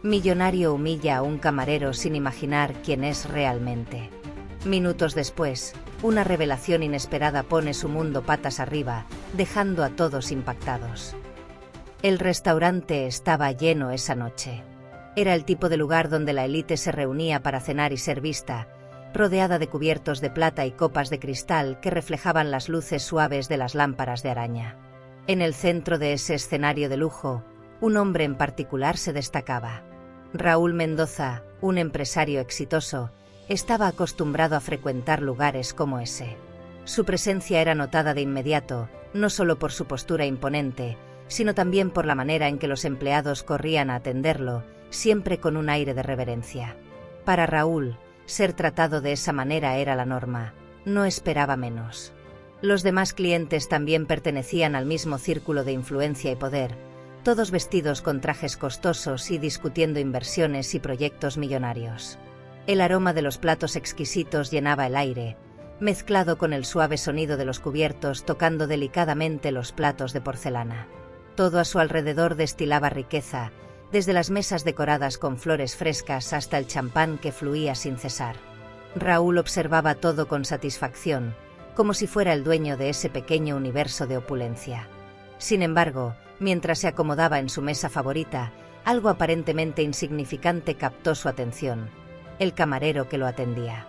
Millonario humilla a un camarero sin imaginar quién es realmente. Minutos después, una revelación inesperada pone su mundo patas arriba, dejando a todos impactados. El restaurante estaba lleno esa noche. Era el tipo de lugar donde la élite se reunía para cenar y ser vista, rodeada de cubiertos de plata y copas de cristal que reflejaban las luces suaves de las lámparas de araña. En el centro de ese escenario de lujo, un hombre en particular se destacaba. Raúl Mendoza, un empresario exitoso, estaba acostumbrado a frecuentar lugares como ese. Su presencia era notada de inmediato, no solo por su postura imponente, sino también por la manera en que los empleados corrían a atenderlo, siempre con un aire de reverencia. Para Raúl, ser tratado de esa manera era la norma, no esperaba menos. Los demás clientes también pertenecían al mismo círculo de influencia y poder, todos vestidos con trajes costosos y discutiendo inversiones y proyectos millonarios. El aroma de los platos exquisitos llenaba el aire, mezclado con el suave sonido de los cubiertos tocando delicadamente los platos de porcelana. Todo a su alrededor destilaba riqueza, desde las mesas decoradas con flores frescas hasta el champán que fluía sin cesar. Raúl observaba todo con satisfacción, como si fuera el dueño de ese pequeño universo de opulencia. Sin embargo, mientras se acomodaba en su mesa favorita, algo aparentemente insignificante captó su atención: el camarero que lo atendía.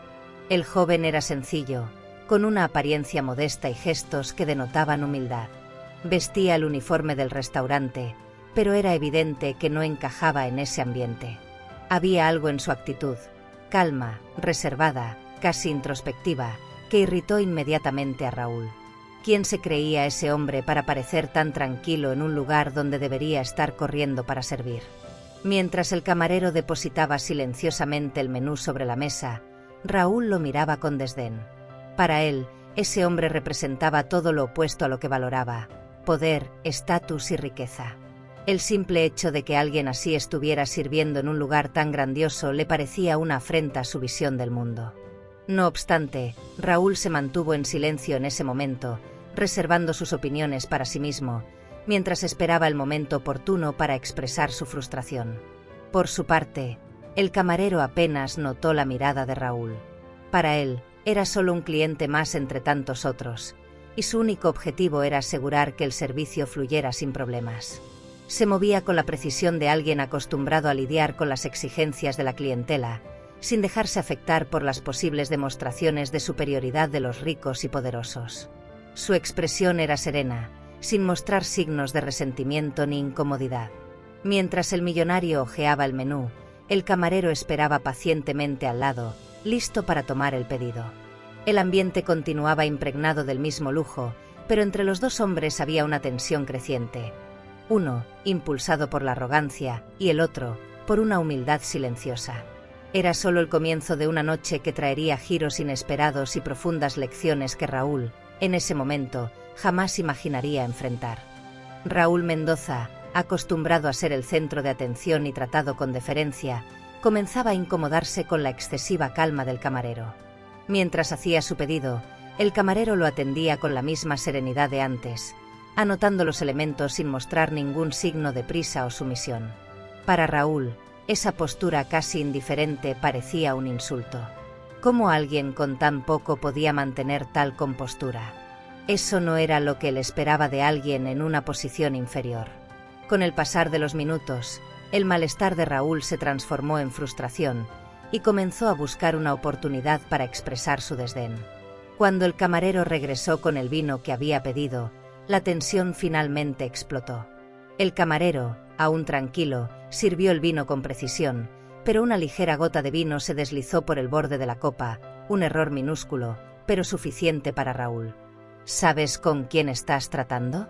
El joven era sencillo, con una apariencia modesta y gestos que denotaban humildad. Vestía el uniforme del restaurante, pero era evidente que no encajaba en ese ambiente. Había algo en su actitud, calma, reservada, casi introspectiva, que irritó inmediatamente a Raúl. ¿Quién se creía ese hombre para parecer tan tranquilo en un lugar donde debería estar corriendo para servir? Mientras el camarero depositaba silenciosamente el menú sobre la mesa, Raúl lo miraba con desdén. Para él, ese hombre representaba todo lo opuesto a lo que valoraba: poder, estatus y riqueza. El simple hecho de que alguien así estuviera sirviendo en un lugar tan grandioso le parecía una afrenta a su visión del mundo. No obstante, Raúl se mantuvo en silencio en ese momento, reservando sus opiniones para sí mismo, mientras esperaba el momento oportuno para expresar su frustración. Por su parte, el camarero apenas notó la mirada de Raúl. Para él, era solo un cliente más entre tantos otros, y su único objetivo era asegurar que el servicio fluyera sin problemas. Se movía con la precisión de alguien acostumbrado a lidiar con las exigencias de la clientela, sin dejarse afectar por las posibles demostraciones de superioridad de los ricos y poderosos. Su expresión era serena, sin mostrar signos de resentimiento ni incomodidad. Mientras el millonario hojeaba el menú, el camarero esperaba pacientemente al lado, listo para tomar el pedido. El ambiente continuaba impregnado del mismo lujo, pero entre los dos hombres había una tensión creciente. Uno, impulsado por la arrogancia, y el otro, por una humildad silenciosa. Era solo el comienzo de una noche que traería giros inesperados y profundas lecciones que Raúl, en ese momento, jamás imaginaría enfrentar. Raúl Mendoza, acostumbrado a ser el centro de atención y tratado con deferencia, comenzaba a incomodarse con la excesiva calma del camarero. Mientras hacía su pedido, el camarero lo atendía con la misma serenidad de antes, anotando los elementos sin mostrar ningún signo de prisa o sumisión. Para Raúl, esa postura casi indiferente parecía un insulto. ¿Cómo alguien con tan poco podía mantener tal compostura? Eso no era lo que él esperaba de alguien en una posición inferior. Con el pasar de los minutos, el malestar de Raúl se transformó en frustración y comenzó a buscar una oportunidad para expresar su desdén. Cuando el camarero regresó con el vino que había pedido, la tensión finalmente explotó. El camarero, aún tranquilo, sirvió el vino con precisión, pero una ligera gota de vino se deslizó por el borde de la copa, un error minúsculo, pero suficiente para Raúl. ¿Sabes con quién estás tratando?,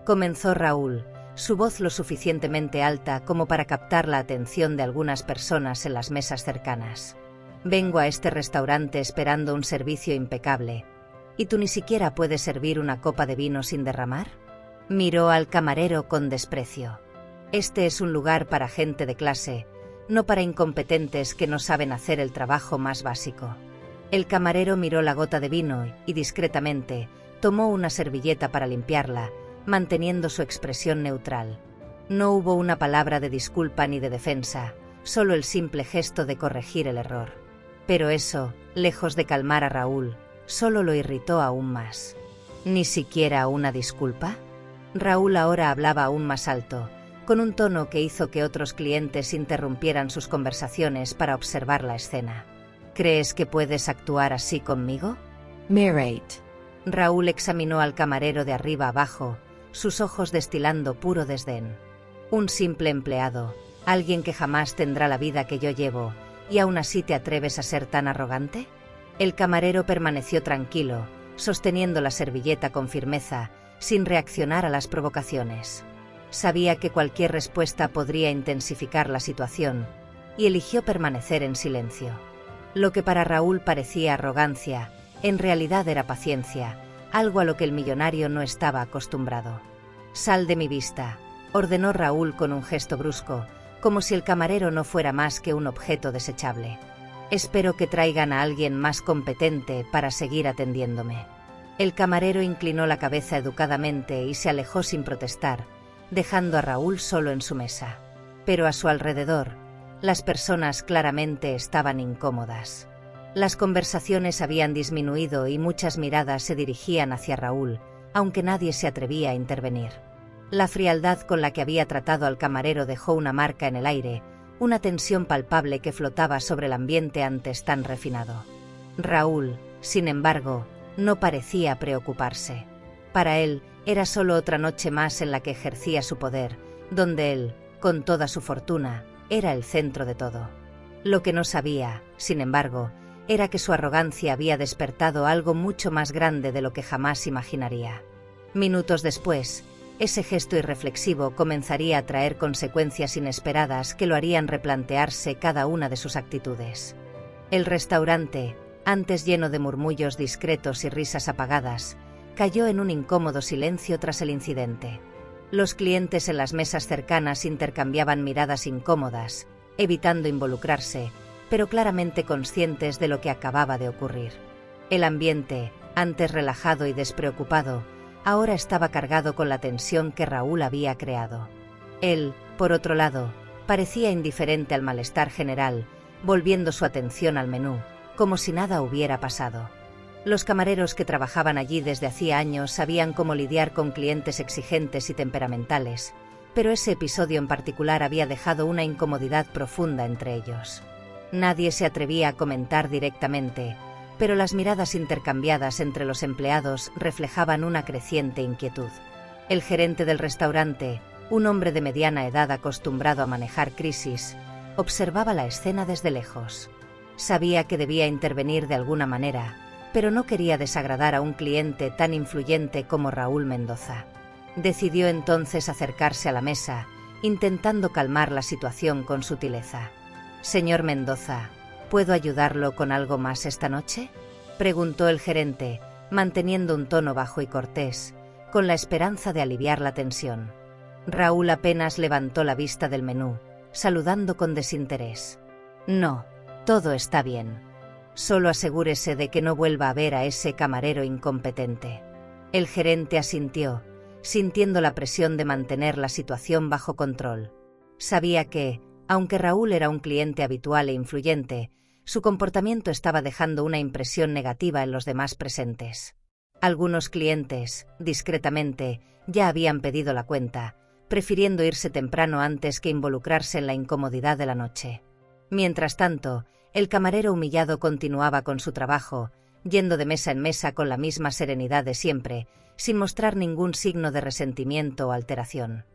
comenzó Raúl, su voz lo suficientemente alta como para captar la atención de algunas personas en las mesas cercanas. Vengo a este restaurante esperando un servicio impecable, ¿y tú ni siquiera puedes servir una copa de vino sin derramar? Miró al camarero con desprecio. Este es un lugar para gente de clase, no para incompetentes que no saben hacer el trabajo más básico. El camarero miró la gota de vino y, discretamente, tomó una servilleta para limpiarla, manteniendo su expresión neutral. No hubo una palabra de disculpa ni de defensa, solo el simple gesto de corregir el error. Pero eso, lejos de calmar a Raúl, solo lo irritó aún más. ¿Ni siquiera una disculpa? Raúl ahora hablaba aún más alto, con un tono que hizo que otros clientes interrumpieran sus conversaciones para observar la escena. ¿Crees que puedes actuar así conmigo? Mirate. Raúl examinó al camarero de arriba abajo, sus ojos destilando puro desdén. Un simple empleado, alguien que jamás tendrá la vida que yo llevo, ¿y aún así te atreves a ser tan arrogante? El camarero permaneció tranquilo, sosteniendo la servilleta con firmeza, sin reaccionar a las provocaciones. Sabía que cualquier respuesta podría intensificar la situación, y eligió permanecer en silencio. Lo que para Raúl parecía arrogancia, en realidad era paciencia, algo a lo que el millonario no estaba acostumbrado. «Sal de mi vista», ordenó Raúl con un gesto brusco, como si el camarero no fuera más que un objeto desechable. «Espero que traigan a alguien más competente para seguir atendiéndome». El camarero inclinó la cabeza educadamente y se alejó sin protestar, dejando a Raúl solo en su mesa. Pero a su alrededor, las personas claramente estaban incómodas. Las conversaciones habían disminuido y muchas miradas se dirigían hacia Raúl, aunque nadie se atrevía a intervenir. La frialdad con la que había tratado al camarero dejó una marca en el aire, una tensión palpable que flotaba sobre el ambiente antes tan refinado. Raúl, sin embargo, no parecía preocuparse. Para él, era solo otra noche más en la que ejercía su poder, donde él, con toda su fortuna, era el centro de todo. Lo que no sabía, sin embargo, era que su arrogancia había despertado algo mucho más grande de lo que jamás imaginaría. Minutos después, ese gesto irreflexivo comenzaría a traer consecuencias inesperadas que lo harían replantearse cada una de sus actitudes. El restaurante, antes lleno de murmullos discretos y risas apagadas, cayó en un incómodo silencio tras el incidente. Los clientes en las mesas cercanas intercambiaban miradas incómodas, evitando involucrarse, pero claramente conscientes de lo que acababa de ocurrir. El ambiente, antes relajado y despreocupado, ahora estaba cargado con la tensión que Raúl había creado. Él, por otro lado, parecía indiferente al malestar general, volviendo su atención al menú, como si nada hubiera pasado. Los camareros que trabajaban allí desde hacía años sabían cómo lidiar con clientes exigentes y temperamentales, pero ese episodio en particular había dejado una incomodidad profunda entre ellos. Nadie se atrevía a comentar directamente, pero las miradas intercambiadas entre los empleados reflejaban una creciente inquietud. El gerente del restaurante, un hombre de mediana edad acostumbrado a manejar crisis, observaba la escena desde lejos. Sabía que debía intervenir de alguna manera, pero no quería desagradar a un cliente tan influyente como Raúl Mendoza. Decidió entonces acercarse a la mesa, intentando calmar la situación con sutileza. «Señor Mendoza, ¿puedo ayudarlo con algo más esta noche?», preguntó el gerente, manteniendo un tono bajo y cortés, con la esperanza de aliviar la tensión. Raúl apenas levantó la vista del menú, saludando con desinterés. «No, todo está bien. Solo asegúrese de que no vuelva a ver a ese camarero incompetente». El gerente asintió, sintiendo la presión de mantener la situación bajo control. Sabía que, aunque Raúl era un cliente habitual e influyente, su comportamiento estaba dejando una impresión negativa en los demás presentes. Algunos clientes, discretamente, ya habían pedido la cuenta, prefiriendo irse temprano antes que involucrarse en la incomodidad de la noche. Mientras tanto, el camarero humillado continuaba con su trabajo, yendo de mesa en mesa con la misma serenidad de siempre, sin mostrar ningún signo de resentimiento o alteración.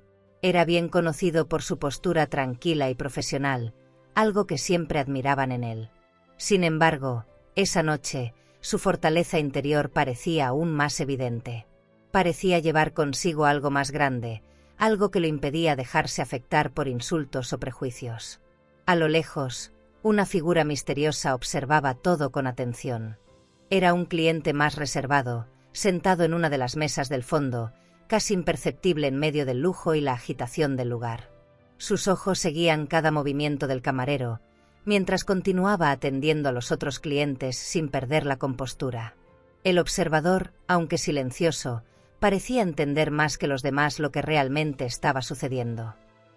Era bien conocido por su postura tranquila y profesional, algo que siempre admiraban en él. Sin embargo, esa noche, su fortaleza interior parecía aún más evidente. Parecía llevar consigo algo más grande, algo que lo impedía dejarse afectar por insultos o prejuicios. A lo lejos, una figura misteriosa observaba todo con atención. Era un cliente más reservado, sentado en una de las mesas del fondo, casi imperceptible en medio del lujo y la agitación del lugar. Sus ojos seguían cada movimiento del camarero, mientras continuaba atendiendo a los otros clientes sin perder la compostura. El observador, aunque silencioso, parecía entender más que los demás lo que realmente estaba sucediendo.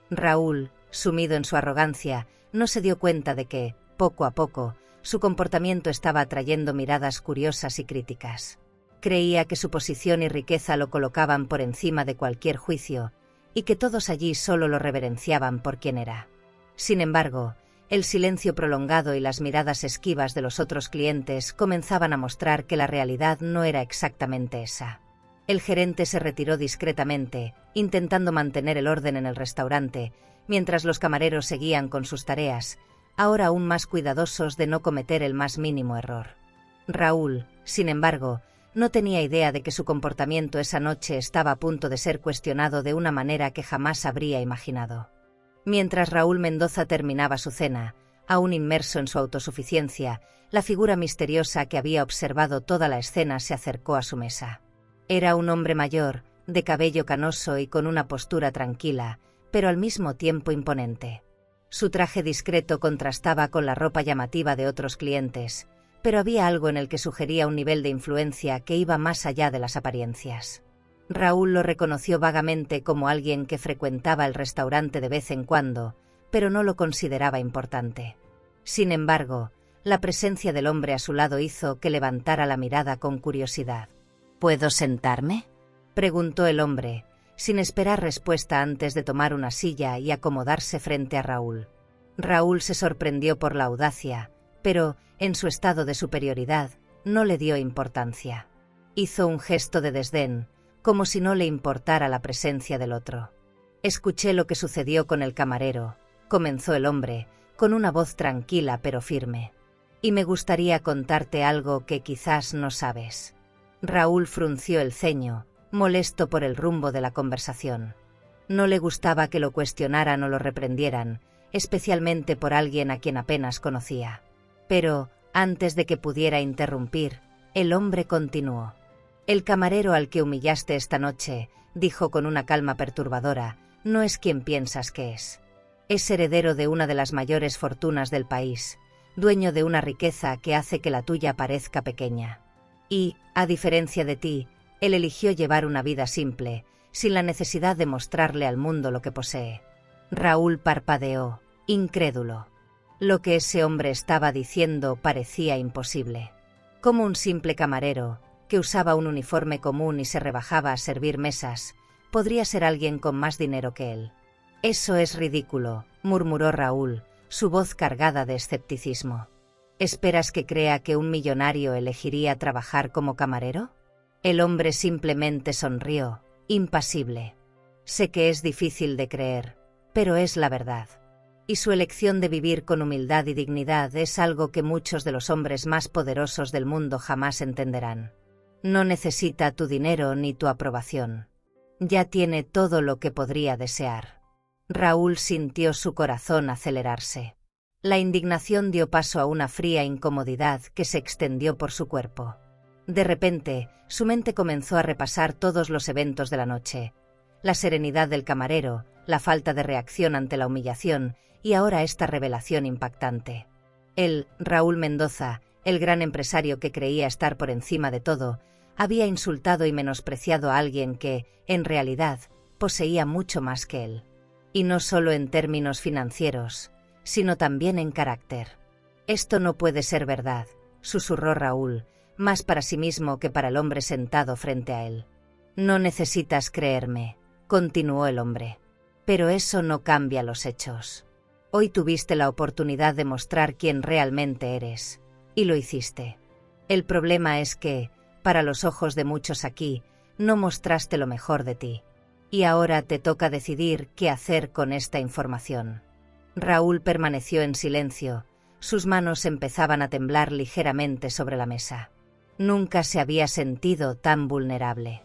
Raúl, sumido en su arrogancia, no se dio cuenta de que, poco a poco, su comportamiento estaba atrayendo miradas curiosas y críticas. Creía que su posición y riqueza lo colocaban por encima de cualquier juicio, y que todos allí solo lo reverenciaban por quien era. Sin embargo, el silencio prolongado y las miradas esquivas de los otros clientes comenzaban a mostrar que la realidad no era exactamente esa. El gerente se retiró discretamente, intentando mantener el orden en el restaurante, mientras los camareros seguían con sus tareas, ahora aún más cuidadosos de no cometer el más mínimo error. Raúl, sin embargo, no tenía idea de que su comportamiento esa noche estaba a punto de ser cuestionado de una manera que jamás habría imaginado. Mientras Raúl Mendoza terminaba su cena, aún inmerso en su autosuficiencia, la figura misteriosa que había observado toda la escena se acercó a su mesa. Era un hombre mayor, de cabello canoso y con una postura tranquila, pero al mismo tiempo imponente. Su traje discreto contrastaba con la ropa llamativa de otros clientes, pero había algo en el que sugería un nivel de influencia que iba más allá de las apariencias. Raúl lo reconoció vagamente como alguien que frecuentaba el restaurante de vez en cuando, pero no lo consideraba importante. Sin embargo, la presencia del hombre a su lado hizo que levantara la mirada con curiosidad. ¿Puedo sentarme?, preguntó el hombre, sin esperar respuesta antes de tomar una silla y acomodarse frente a Raúl. Raúl se sorprendió por la audacia, pero, en su estado de superioridad, no le dio importancia. Hizo un gesto de desdén, como si no le importara la presencia del otro. Escuché lo que sucedió con el camarero, comenzó el hombre, con una voz tranquila pero firme. Y me gustaría contarte algo que quizás no sabes. Raúl frunció el ceño, molesto por el rumbo de la conversación. No le gustaba que lo cuestionaran o lo reprendieran, especialmente por alguien a quien apenas conocía. Pero, antes de que pudiera interrumpir, el hombre continuó. El camarero al que humillaste esta noche, dijo con una calma perturbadora, no es quien piensas que es. Es heredero de una de las mayores fortunas del país, dueño de una riqueza que hace que la tuya parezca pequeña. Y, a diferencia de ti, él eligió llevar una vida simple, sin la necesidad de mostrarle al mundo lo que posee. Raúl parpadeó, incrédulo. Lo que ese hombre estaba diciendo parecía imposible. Como un simple camarero, que usaba un uniforme común y se rebajaba a servir mesas, podría ser alguien con más dinero que él. Eso es ridículo, murmuró Raúl, su voz cargada de escepticismo. ¿Esperas que crea que un millonario elegiría trabajar como camarero? El hombre simplemente sonrió, impasible. Sé que es difícil de creer, pero es la verdad. Y su elección de vivir con humildad y dignidad es algo que muchos de los hombres más poderosos del mundo jamás entenderán. No necesita tu dinero ni tu aprobación. Ya tiene todo lo que podría desear. Raúl sintió su corazón acelerarse. La indignación dio paso a una fría incomodidad que se extendió por su cuerpo. De repente, su mente comenzó a repasar todos los eventos de la noche. La serenidad del camarero, la falta de reacción ante la humillación y ahora esta revelación impactante. Él, Raúl Mendoza, el gran empresario que creía estar por encima de todo, había insultado y menospreciado a alguien que, en realidad, poseía mucho más que él. Y no solo en términos financieros, sino también en carácter. Esto no puede ser verdad, susurró Raúl, más para sí mismo que para el hombre sentado frente a él. No necesitas creerme, continuó el hombre. Pero eso no cambia los hechos. Hoy tuviste la oportunidad de mostrar quién realmente eres, y lo hiciste. El problema es que, para los ojos de muchos aquí, no mostraste lo mejor de ti. Y ahora te toca decidir qué hacer con esta información. Raúl permaneció en silencio, sus manos empezaban a temblar ligeramente sobre la mesa. Nunca se había sentido tan vulnerable.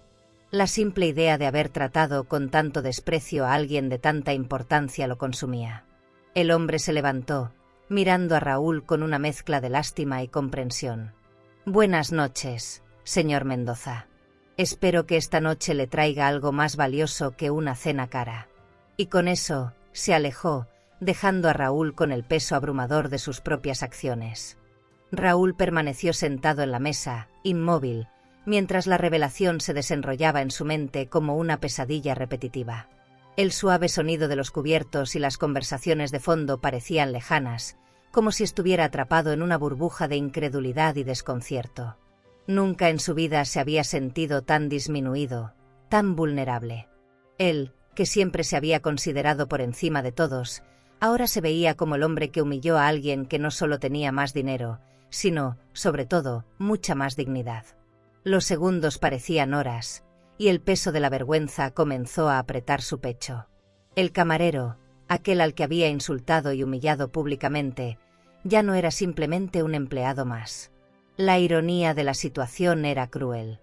La simple idea de haber tratado con tanto desprecio a alguien de tanta importancia lo consumía. El hombre se levantó, mirando a Raúl con una mezcla de lástima y comprensión. Buenas noches, señor Mendoza. Espero que esta noche le traiga algo más valioso que una cena cara. Y con eso, se alejó, dejando a Raúl con el peso abrumador de sus propias acciones. Raúl permaneció sentado en la mesa, inmóvil, mientras la revelación se desenrollaba en su mente como una pesadilla repetitiva. El suave sonido de los cubiertos y las conversaciones de fondo parecían lejanas, como si estuviera atrapado en una burbuja de incredulidad y desconcierto. Nunca en su vida se había sentido tan disminuido, tan vulnerable. Él, que siempre se había considerado por encima de todos, ahora se veía como el hombre que humilló a alguien que no solo tenía más dinero, sino, sobre todo, mucha más dignidad. Los segundos parecían horas, y el peso de la vergüenza comenzó a apretar su pecho. El camarero, aquel al que había insultado y humillado públicamente, ya no era simplemente un empleado más. La ironía de la situación era cruel.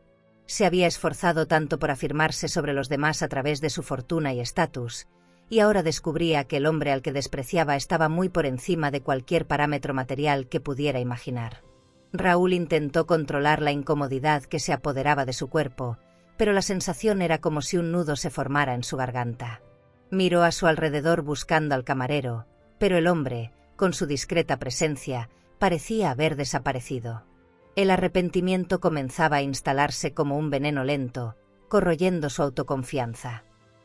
Se había esforzado tanto por afirmarse sobre los demás a través de su fortuna y estatus, y ahora descubría que el hombre al que despreciaba estaba muy por encima de cualquier parámetro material que pudiera imaginar. Raúl intentó controlar la incomodidad que se apoderaba de su cuerpo, pero la sensación era como si un nudo se formara en su garganta. Miró a su alrededor buscando al camarero, pero el hombre, con su discreta presencia, parecía haber desaparecido. El arrepentimiento comenzaba a instalarse como un veneno lento, corroyendo su autoconfianza.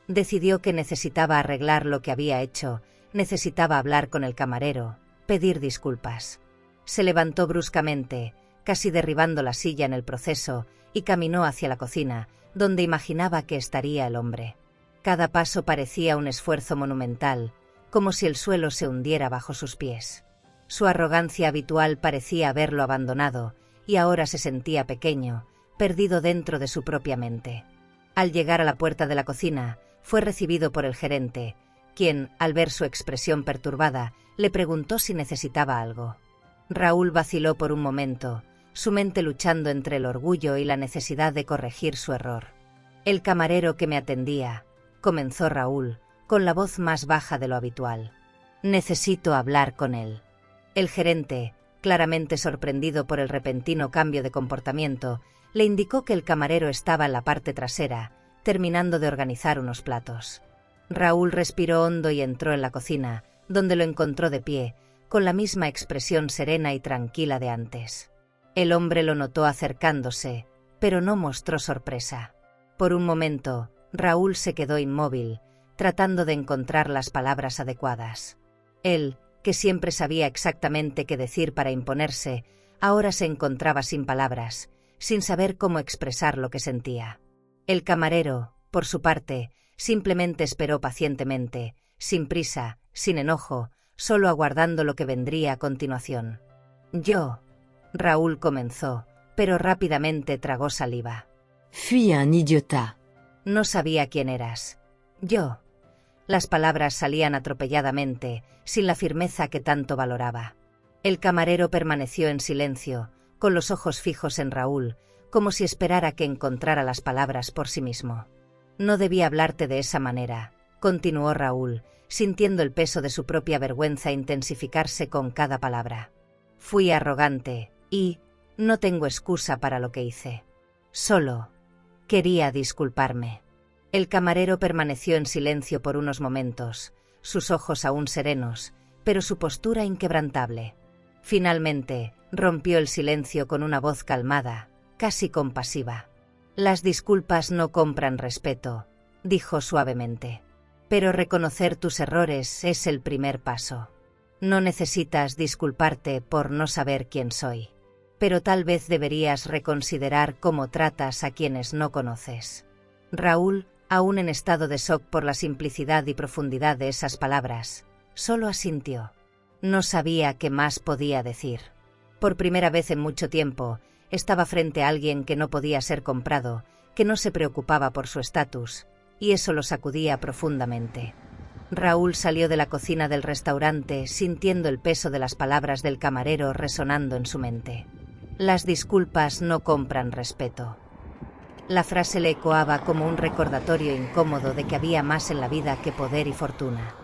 Decidió que necesitaba arreglar lo que había hecho, necesitaba hablar con el camarero, pedir disculpas. Se levantó bruscamente, casi derribando la silla en el proceso, y caminó hacia la cocina, donde imaginaba que estaría el hombre. Cada paso parecía un esfuerzo monumental, como si el suelo se hundiera bajo sus pies. Su arrogancia habitual parecía haberlo abandonado, y ahora se sentía pequeño, perdido dentro de su propia mente. Al llegar a la puerta de la cocina, fue recibido por el gerente, quien, al ver su expresión perturbada, le preguntó si necesitaba algo. Raúl vaciló por un momento, su mente luchando entre el orgullo y la necesidad de corregir su error. «El camarero que me atendía», comenzó Raúl, con la voz más baja de lo habitual. «Necesito hablar con él». El gerente, claramente sorprendido por el repentino cambio de comportamiento, le indicó que el camarero estaba en la parte trasera, terminando de organizar unos platos. Raúl respiró hondo y entró en la cocina, donde lo encontró de pie, con la misma expresión serena y tranquila de antes. El hombre lo notó acercándose, pero no mostró sorpresa. Por un momento, Raúl se quedó inmóvil, tratando de encontrar las palabras adecuadas. Él, que siempre sabía exactamente qué decir para imponerse, ahora se encontraba sin palabras, sin saber cómo expresar lo que sentía. El camarero, por su parte, simplemente esperó pacientemente, sin prisa, sin enojo, solo aguardando lo que vendría a continuación. «Yo», Raúl comenzó, pero rápidamente tragó saliva. «Fui un idiota». «No sabía quién eras». «Yo». Las palabras salían atropelladamente, sin la firmeza que tanto valoraba. El camarero permaneció en silencio, con los ojos fijos en Raúl, como si esperara que encontrara las palabras por sí mismo. «No debía hablarte de esa manera», continuó Raúl, sintiendo el peso de su propia vergüenza intensificarse con cada palabra. «Fui arrogante, y no tengo excusa para lo que hice. Solo quería disculparme». El camarero permaneció en silencio por unos momentos, sus ojos aún serenos, pero su postura inquebrantable. Finalmente, rompió el silencio con una voz calmada, casi compasiva. «Las disculpas no compran respeto», dijo suavemente. «Pero reconocer tus errores es el primer paso. No necesitas disculparte por no saber quién soy. Pero tal vez deberías reconsiderar cómo tratas a quienes no conoces». Raúl, aún en estado de shock por la simplicidad y profundidad de esas palabras, solo asintió. No sabía qué más podía decir. Por primera vez en mucho tiempo, estaba frente a alguien que no podía ser comprado, que no se preocupaba por su estatus, y eso lo sacudía profundamente. Raúl salió de la cocina del restaurante sintiendo el peso de las palabras del camarero resonando en su mente. «Las disculpas no compran respeto». La frase le ecoaba como un recordatorio incómodo de que había más en la vida que poder y fortuna.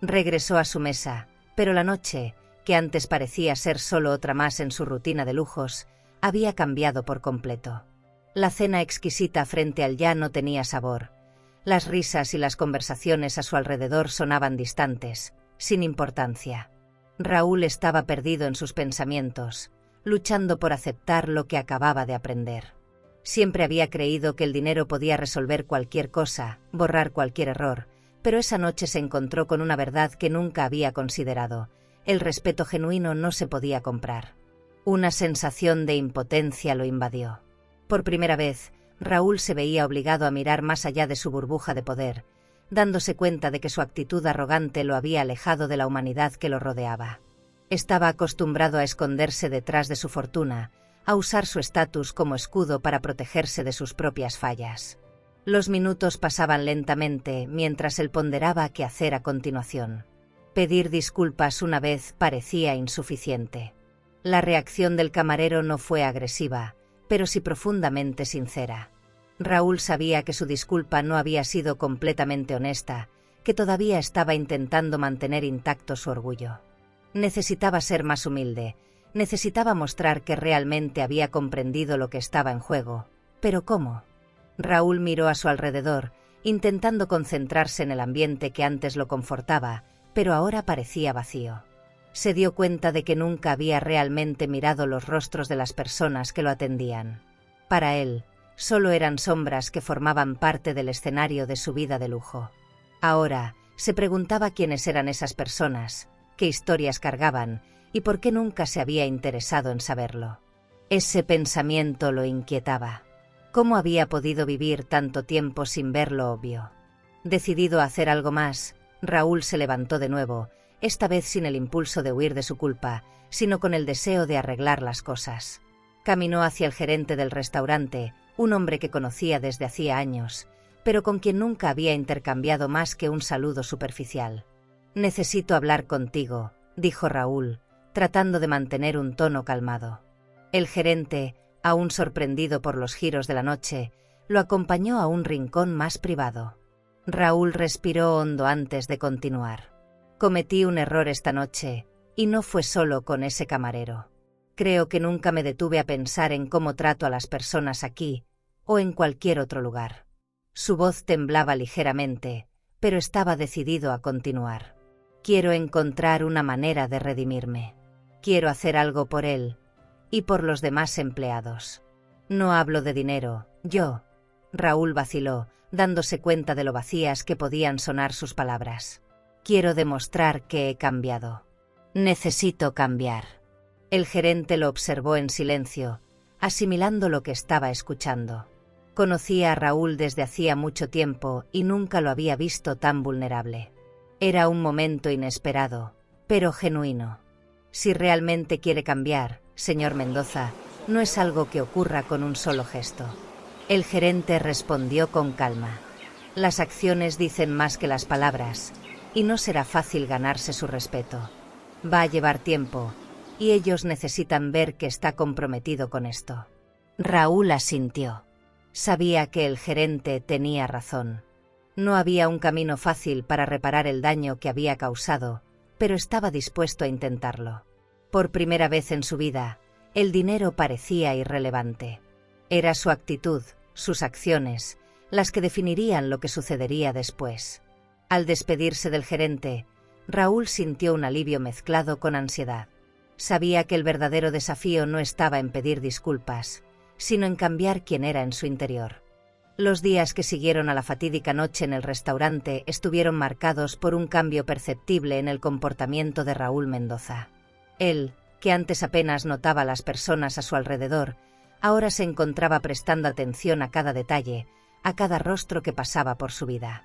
Regresó a su mesa, pero la noche, que antes parecía ser solo otra más en su rutina de lujos, había cambiado por completo. La cena exquisita frente al ya no tenía sabor. Las risas y las conversaciones a su alrededor sonaban distantes, sin importancia. Raúl estaba perdido en sus pensamientos, luchando por aceptar lo que acababa de aprender. Siempre había creído que el dinero podía resolver cualquier cosa, borrar cualquier error, pero esa noche se encontró con una verdad que nunca había considerado: el respeto genuino no se podía comprar. Una sensación de impotencia lo invadió. Por primera vez, Raúl se veía obligado a mirar más allá de su burbuja de poder, dándose cuenta de que su actitud arrogante lo había alejado de la humanidad que lo rodeaba. Estaba acostumbrado a esconderse detrás de su fortuna, a usar su estatus como escudo para protegerse de sus propias fallas. Los minutos pasaban lentamente mientras él ponderaba qué hacer a continuación. Pedir disculpas una vez parecía insuficiente. La reacción del camarero no fue agresiva, pero sí profundamente sincera. Raúl sabía que su disculpa no había sido completamente honesta, que todavía estaba intentando mantener intacto su orgullo. Necesitaba ser más humilde, necesitaba mostrar que realmente había comprendido lo que estaba en juego. ¿Pero cómo? Raúl miró a su alrededor, intentando concentrarse en el ambiente que antes lo confortaba, pero ahora parecía vacío. Se dio cuenta de que nunca había realmente mirado los rostros de las personas que lo atendían. Para él, solo eran sombras que formaban parte del escenario de su vida de lujo. Ahora, se preguntaba quiénes eran esas personas, qué historias cargaban, y por qué nunca se había interesado en saberlo. Ese pensamiento lo inquietaba. ¿Cómo había podido vivir tanto tiempo sin ver lo obvio? Decidido a hacer algo más, Raúl se levantó de nuevo, esta vez sin el impulso de huir de su culpa, sino con el deseo de arreglar las cosas. Caminó hacia el gerente del restaurante, un hombre que conocía desde hacía años, pero con quien nunca había intercambiado más que un saludo superficial. «Necesito hablar contigo», dijo Raúl, tratando de mantener un tono calmado. El gerente, aún sorprendido por los giros de la noche, lo acompañó a un rincón más privado. Raúl respiró hondo antes de continuar. «Cometí un error esta noche, y no fue solo con ese camarero. Creo que nunca me detuve a pensar en cómo trato a las personas aquí, o en cualquier otro lugar». Su voz temblaba ligeramente, pero estaba decidido a continuar. «Quiero encontrar una manera de redimirme. Quiero hacer algo por él, y por los demás empleados. No hablo de dinero, yo». Raúl vaciló, dándose cuenta de lo vacías que podían sonar sus palabras. «Quiero demostrar que he cambiado. Necesito cambiar». El gerente lo observó en silencio, asimilando lo que estaba escuchando. Conocía a Raúl desde hacía mucho tiempo y nunca lo había visto tan vulnerable. Era un momento inesperado, pero genuino. «Si realmente quiere cambiar, señor Mendoza, no es algo que ocurra con un solo gesto». El gerente respondió con calma. «Las acciones dicen más que las palabras, y no será fácil ganarse su respeto. Va a llevar tiempo, y ellos necesitan ver que está comprometido con esto». Raúl asintió. Sabía que el gerente tenía razón. No había un camino fácil para reparar el daño que había causado, pero estaba dispuesto a intentarlo. Por primera vez en su vida, el dinero parecía irrelevante. Era su actitud, sus acciones, las que definirían lo que sucedería después. Al despedirse del gerente, Raúl sintió un alivio mezclado con ansiedad. Sabía que el verdadero desafío no estaba en pedir disculpas, sino en cambiar quién era en su interior. Los días que siguieron a la fatídica noche en el restaurante estuvieron marcados por un cambio perceptible en el comportamiento de Raúl Mendoza. Él, que antes apenas notaba a las personas a su alrededor, ahora se encontraba prestando atención a cada detalle, a cada rostro que pasaba por su vida.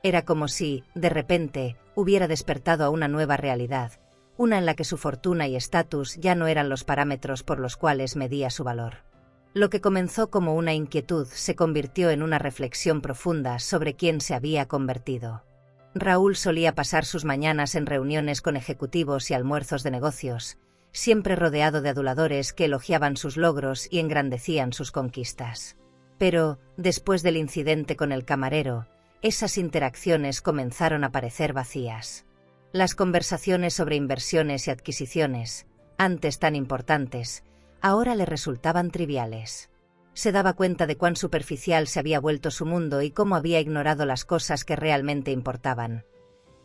Era como si, de repente, hubiera despertado a una nueva realidad, una en la que su fortuna y estatus ya no eran los parámetros por los cuales medía su valor. Lo que comenzó como una inquietud se convirtió en una reflexión profunda sobre quién se había convertido. Raúl solía pasar sus mañanas en reuniones con ejecutivos y almuerzos de negocios, siempre rodeado de aduladores que elogiaban sus logros y engrandecían sus conquistas. Pero, después del incidente con el camarero, esas interacciones comenzaron a parecer vacías. Las conversaciones sobre inversiones y adquisiciones, antes tan importantes, ahora le resultaban triviales. Se daba cuenta de cuán superficial se había vuelto su mundo y cómo había ignorado las cosas que realmente importaban: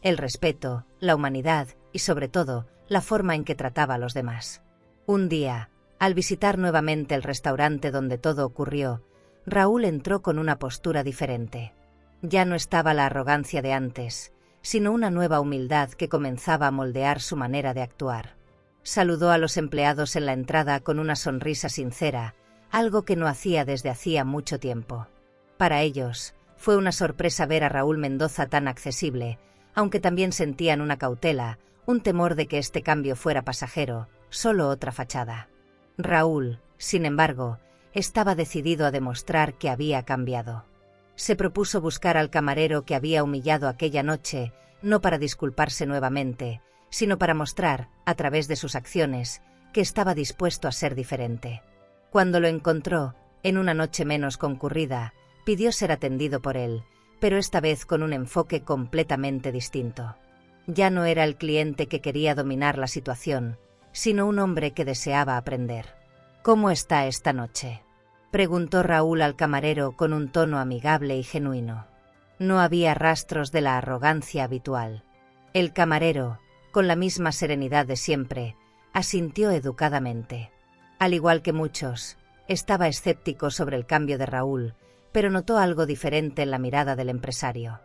el respeto, la humanidad y, sobre todo, la forma en que trataba a los demás. Un día, al visitar nuevamente el restaurante donde todo ocurrió, Raúl entró con una postura diferente. Ya no estaba la arrogancia de antes, sino una nueva humildad que comenzaba a moldear su manera de actuar. Saludó a los empleados en la entrada con una sonrisa sincera, algo que no hacía desde hacía mucho tiempo. Para ellos, fue una sorpresa ver a Raúl Mendoza tan accesible, aunque también sentían una cautela, un temor de que este cambio fuera pasajero, solo otra fachada. Raúl, sin embargo, estaba decidido a demostrar que había cambiado. Se propuso buscar al camarero que había humillado aquella noche, no para disculparse nuevamente, sino para mostrar, a través de sus acciones, que estaba dispuesto a ser diferente. Cuando lo encontró, en una noche menos concurrida, pidió ser atendido por él, pero esta vez con un enfoque completamente distinto. Ya no era el cliente que quería dominar la situación, sino un hombre que deseaba aprender. «¿Cómo está esta noche?», preguntó Raúl al camarero con un tono amigable y genuino. No había rastros de la arrogancia habitual. El camarero, con la misma serenidad de siempre, asintió educadamente. Al igual que muchos, estaba escéptico sobre el cambio de Raúl, pero notó algo diferente en la mirada del empresario.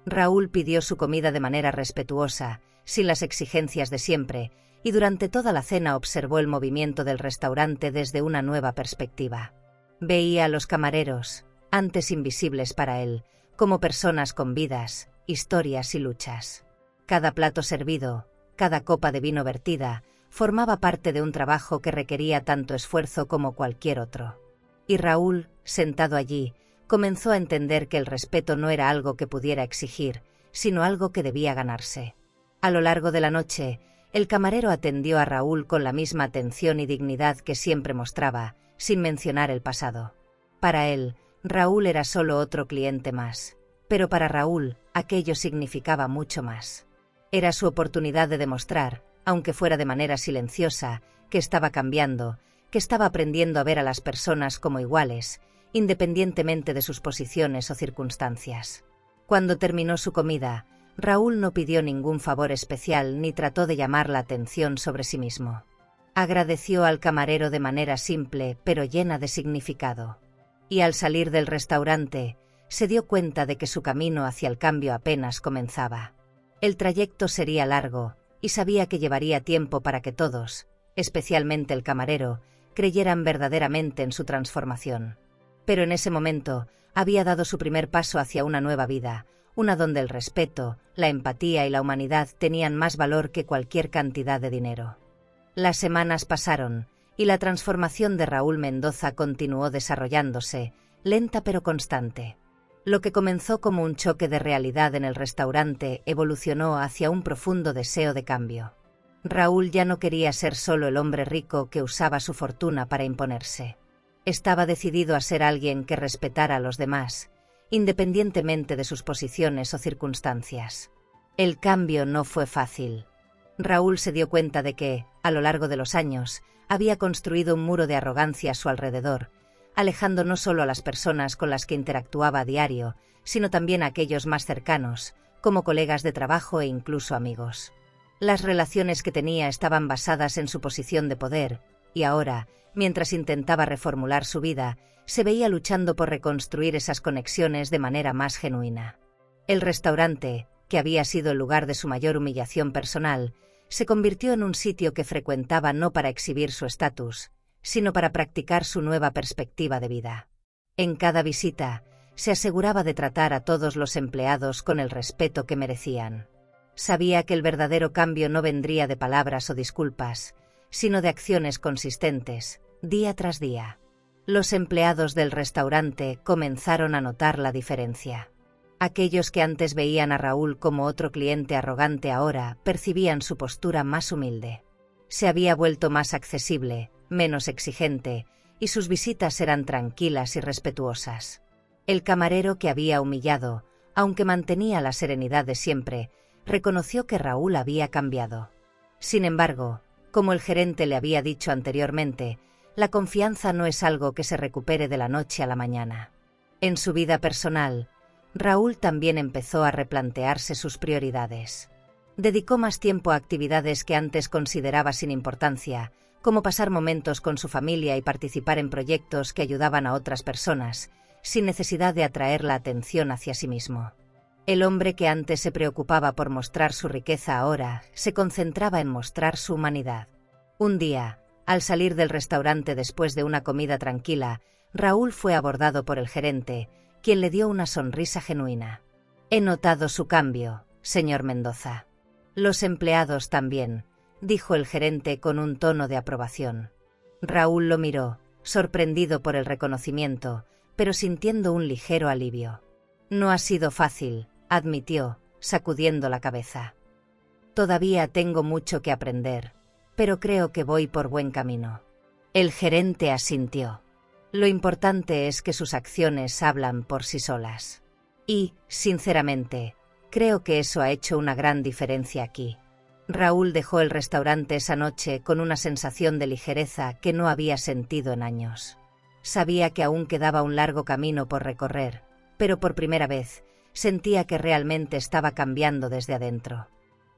Raúl pidió su comida de manera respetuosa, sin las exigencias de siempre, y durante toda la cena observó el movimiento del restaurante desde una nueva perspectiva. Veía a los camareros, antes invisibles para él, como personas con vidas, historias y luchas. Cada plato servido, cada copa de vino vertida, formaba parte de un trabajo que requería tanto esfuerzo como cualquier otro. Y Raúl, sentado allí, comenzó a entender que el respeto no era algo que pudiera exigir, sino algo que debía ganarse. A lo largo de la noche, el camarero atendió a Raúl con la misma atención y dignidad que siempre mostraba, sin mencionar el pasado. Para él, Raúl era solo otro cliente más, pero para Raúl, aquello significaba mucho más. Era su oportunidad de demostrar, aunque fuera de manera silenciosa, que estaba cambiando, que estaba aprendiendo a ver a las personas como iguales, independientemente de sus posiciones o circunstancias. Cuando terminó su comida, Raúl no pidió ningún favor especial ni trató de llamar la atención sobre sí mismo. Agradeció al camarero de manera simple pero llena de significado. Y al salir del restaurante, se dio cuenta de que su camino hacia el cambio apenas comenzaba. El trayecto sería largo, y sabía que llevaría tiempo para que todos, especialmente el camarero, creyeran verdaderamente en su transformación. Pero en ese momento, había dado su primer paso hacia una nueva vida, una donde el respeto, la empatía y la humanidad tenían más valor que cualquier cantidad de dinero. Las semanas pasaron, y la transformación de Raúl Mendoza continuó desarrollándose, lenta pero constante. Lo que comenzó como un choque de realidad en el restaurante evolucionó hacia un profundo deseo de cambio. Raúl ya no quería ser solo el hombre rico que usaba su fortuna para imponerse. Estaba decidido a ser alguien que respetara a los demás, independientemente de sus posiciones o circunstancias. El cambio no fue fácil. Raúl se dio cuenta de que, a lo largo de los años, había construido un muro de arrogancia a su alrededor, alejando no solo a las personas con las que interactuaba a diario, sino también a aquellos más cercanos, como colegas de trabajo e incluso amigos. Las relaciones que tenía estaban basadas en su posición de poder, y ahora, mientras intentaba reformular su vida, se veía luchando por reconstruir esas conexiones de manera más genuina. El restaurante, que había sido el lugar de su mayor humillación personal, se convirtió en un sitio que frecuentaba no para exhibir su estatus, sino para practicar su nueva perspectiva de vida. En cada visita, se aseguraba de tratar a todos los empleados con el respeto que merecían. Sabía que el verdadero cambio no vendría de palabras o disculpas, sino de acciones consistentes, día tras día. Los empleados del restaurante comenzaron a notar la diferencia. Aquellos que antes veían a Raúl como otro cliente arrogante ahora percibían su postura más humilde. Se había vuelto más accesible, menos exigente, y sus visitas eran tranquilas y respetuosas. El camarero que había humillado, aunque mantenía la serenidad de siempre, reconoció que Raúl había cambiado. Sin embargo, como el gerente le había dicho anteriormente, la confianza no es algo que se recupere de la noche a la mañana. En su vida personal, Raúl también empezó a replantearse sus prioridades. Dedicó más tiempo a actividades que antes consideraba sin importancia, como pasar momentos con su familia y participar en proyectos que ayudaban a otras personas, sin necesidad de atraer la atención hacia sí mismo. El hombre que antes se preocupaba por mostrar su riqueza ahora se concentraba en mostrar su humanidad. Un día, al salir del restaurante después de una comida tranquila, Raúl fue abordado por el gerente, quien le dio una sonrisa genuina. «He notado su cambio, señor Mendoza». «Los empleados también», dijo el gerente con un tono de aprobación. Raúl lo miró, sorprendido por el reconocimiento, pero sintiendo un ligero alivio. «No ha sido fácil», admitió, sacudiendo la cabeza. «Todavía tengo mucho que aprender, pero creo que voy por buen camino». El gerente asintió. «Lo importante es que sus acciones hablan por sí solas. Y, sinceramente, creo que eso ha hecho una gran diferencia aquí». Raúl dejó el restaurante esa noche con una sensación de ligereza que no había sentido en años. Sabía que aún quedaba un largo camino por recorrer, pero por primera vez sentía que realmente estaba cambiando desde adentro.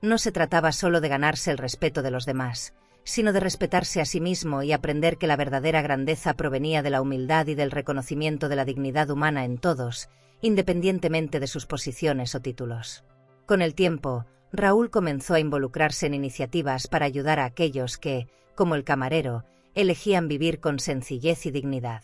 No se trataba solo de ganarse el respeto de los demás, sino de respetarse a sí mismo y aprender que la verdadera grandeza provenía de la humildad y del reconocimiento de la dignidad humana en todos, independientemente de sus posiciones o títulos. Con el tiempo, Raúl comenzó a involucrarse en iniciativas para ayudar a aquellos que, como el camarero, elegían vivir con sencillez y dignidad.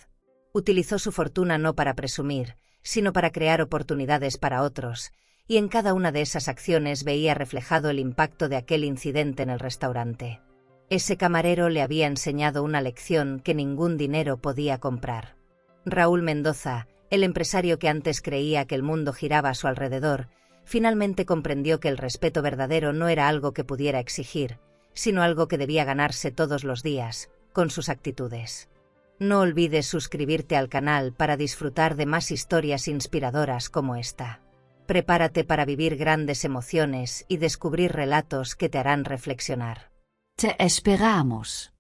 Utilizó su fortuna no para presumir, sino para crear oportunidades para otros, y en cada una de esas acciones veía reflejado el impacto de aquel incidente en el restaurante. Ese camarero le había enseñado una lección que ningún dinero podía comprar. Raúl Mendoza, el empresario que antes creía que el mundo giraba a su alrededor, finalmente comprendió que el respeto verdadero no era algo que pudiera exigir, sino algo que debía ganarse todos los días, con sus actitudes. No olvides suscribirte al canal para disfrutar de más historias inspiradoras como esta. Prepárate para vivir grandes emociones y descubrir relatos que te harán reflexionar. Te esperamos.